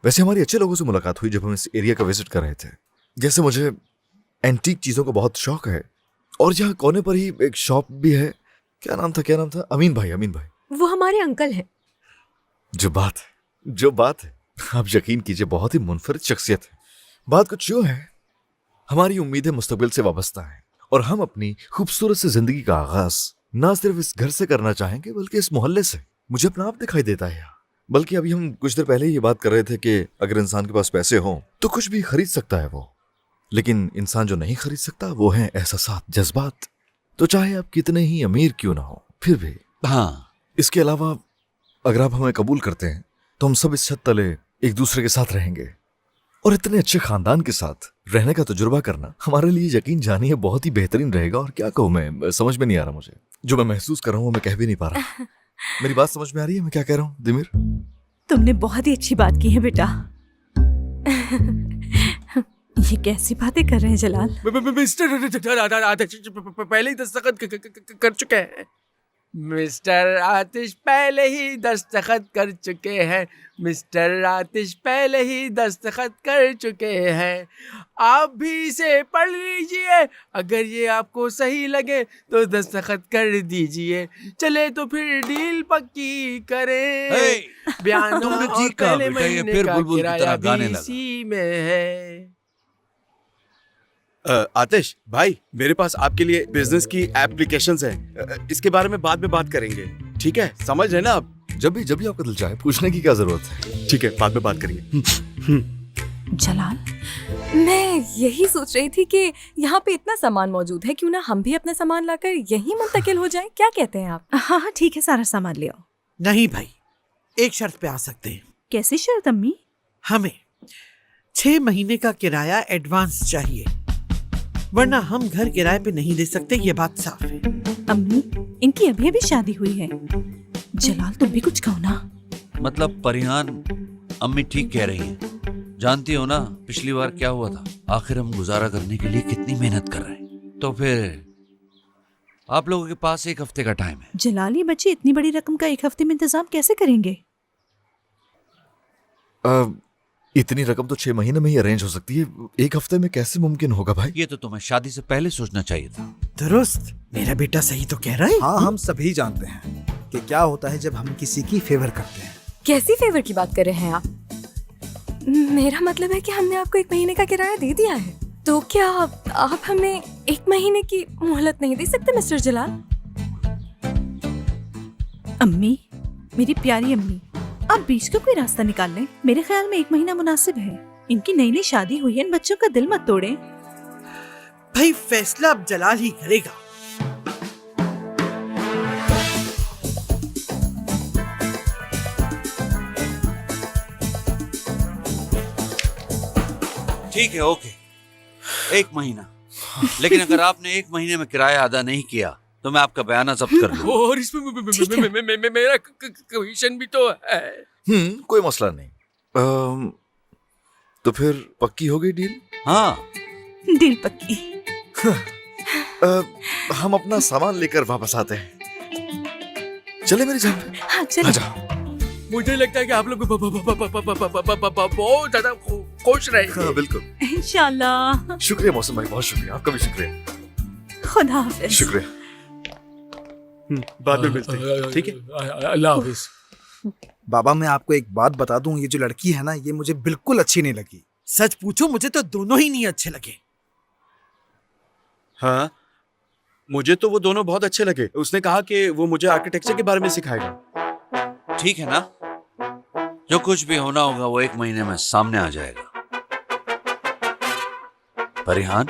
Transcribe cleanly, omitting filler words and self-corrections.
वैसे हमारी अच्छे लोगों से मुलाकात हुई जब हम इस एरिया का विजिट कर रहे थे। जैसे मुझे एंटीक चीजों का बहुत शौक है, और यहाँ कोने पर ही एक शॉप भी है। क्या नाम था? अमीन भाई। वो हमारे अंकल हैं। जो बात है, आप यकीन कीजिए, बहुत ही मुनफरिद शख्सियत है। बात कुछ यूं है, हमारी उम्मीदें मुस्तकबिल से वाबस्ता हैं, और हम अपनी खूबसूरत सी जिंदगी का आगाज ना सिर्फ इस घर से करना चाहेंगे बल्कि इस मोहल्ले से। मुझे अपना आप दिखाई देता है यहाँ। बल्कि अभी हम कुछ देर पहले ही ये बात कर रहे थे कि अगर इंसान के पास पैसे हों तो कुछ भी खरीद सकता है वो, लेकिन इंसान जो नहीं खरीद सकता वो है एहसासात, जज्बात। तो चाहे आप कितने ही अमीर क्यों ना हो, फिर भी। हाँ, इसके अलावा अगर आप हमें कबूल करते हैं तो हम सब इस छत तले एक दूसरे के साथ रहेंगे, और इतने अच्छे खानदान के साथ रहने का तजुर्बा करना हमारे लिए यकीन जानिए बहुत ही बेहतरीन रहेगा। और क्या कहूँ, मैं समझ में नहीं आ रहा, मुझे जो मैं महसूस कर रहा हूँ वो मैं कह भी नहीं पा रहा। मेरी बात समझ में आ रही है मैं क्या कह रहा हूँ दिमिर? तुमने बहुत ही अच्छी बात की है बेटा। ये कैसी बातें कर रहे हैं जलाल? मिस्टर पहले ही दस्तखत कर चुके हैं। मिस्टर आतिश पहले ही दस्तखत कर चुके हैं। मिस्टर आतिश पहले ही दस्तखत कर चुके हैं। आप भी इसे पढ़ लीजिए, अगर ये आपको सही लगे तो दस्तखत कर दीजिए। चले तो फिर डील पक्की करें। बयानों तुमने और ठीक कहा पहले बेटा, ये महीने फिर का बुलबुल की किराया तरह गाने भी लगा। इसी में है। आतिश भाई, मेरे पास आपके लिए बिजनेस की एप्लीकेशंस है, इसके बारे में बाद में बात करेंगे, ठीक है? समझ रहे ना आप? जब भी आपका दिल चाहे, पूछने की क्या जरूरत है। ठीक है, बाद में बात करेंगे। जलाल, मैं यही सोच रही थी कि यहाँ पे इतना सामान मौजूद है, क्यों ना हम भी अपना सामान लाकर यहीं मुंतकिल हो जाएं? क्या कहते हैं आप? हाँ ठीक है, सारा सामान ले आओ। नहीं भाई, एक शर्त पे आ सकते हैं। कैसी शर्त अम्मी? हमें 6 महीने का किराया एडवांस चाहिए, वरना हम घर किराए पे नहीं दे सकते, ये बात साफ है। अम्मी, इनकी अभी अभी शादी हुई है। जलाल तुम भी कुछ कहो ना। मतलब परिहान, अम्मी ठीक कह रही हैं। जानती हो ना पिछली बार क्या हुआ था? आखिर हम गुजारा करने के लिए कितनी मेहनत कर रहे हैं। तो फिर आप लोगों के पास 1 हफ्ते का टाइम है। जलाल, ये बच्चे इतनी बड़ी रकम का 1 हफ्ते में इंतजाम कैसे करेंगे? इतनी रकम तो 6 महीने में ही अरेंज हो सकती है, 1 हफ्ते में कैसे मुमकिन होगा भाई? ये तो तुम्हें शादी से पहले सोचना चाहिए था। दुरुस्त, मेरा बेटा सही तो कह रहा है। हाँ, हम सभी जानते हैं कि क्या होता है जब हम किसी की फेवर करते हैं। कैसी फेवर की बात कर रहे हैं आप? मेरा मतलब है कि हमने आपको 1 महीने का किराया दे दिया है, तो क्या आप हमें 1 महीने की मोहलत नहीं दे सकते मिस्टर जलाल? अम्मी, मेरी प्यारी अम्मी, आप बीच का कोई रास्ता निकाल लें। मेरे ख्याल में 1 महीना मुनासिब है। इनकी नई शादी हुई है, इन बच्चों का दिल मत तोड़े। भाई फैसला अब जलाल ही करेगा। ठीक है, ओके, 1 महीना। लेकिन अगर आपने 1 महीने में किराया अदा नहीं किया तो मैं आपका बयाना जब्त कर लूंगा। और इसमें मेरा कमीशन भी तो है। कोई मसला नहीं। तो फिर पक्की हो गई डील? हाँ, दिल पक्की। हम अपना सामान लेकर वापस आते हैं। चले मेरी जान। हाँ चलो। आजा। मुझे लगता है कि आप लोग बहुत ज्यादा खुश रहे। हाँ बिल्कुल, इंशाल्लाह। शुक्रिया मौसम भाई, बहुत शुक्रिया, आपका भी शुक्रिया। खुदा हाफिज। शुक्रिया। बाद में मिलते हैं, ठीक है? अल्लाह हाफिज। बाबा, मैं आपको एक बात बता दूं, ये जो लड़की है ना, ये मुझे बिल्कुल अच्छी नहीं लगी। सच पूछो, मुझे तो दोनों ही नहीं अच्छे लगे। हाँ, मुझे तो वो दोनों बहुत अच्छे लगे। उसने कहा कि वो मुझे आर्किटेक्चर के बारे में सिखाएगा। ठीक है ना? जो कुछ भी होना होगा वो 1 महीने में सामने आ जाएगा। परिहान,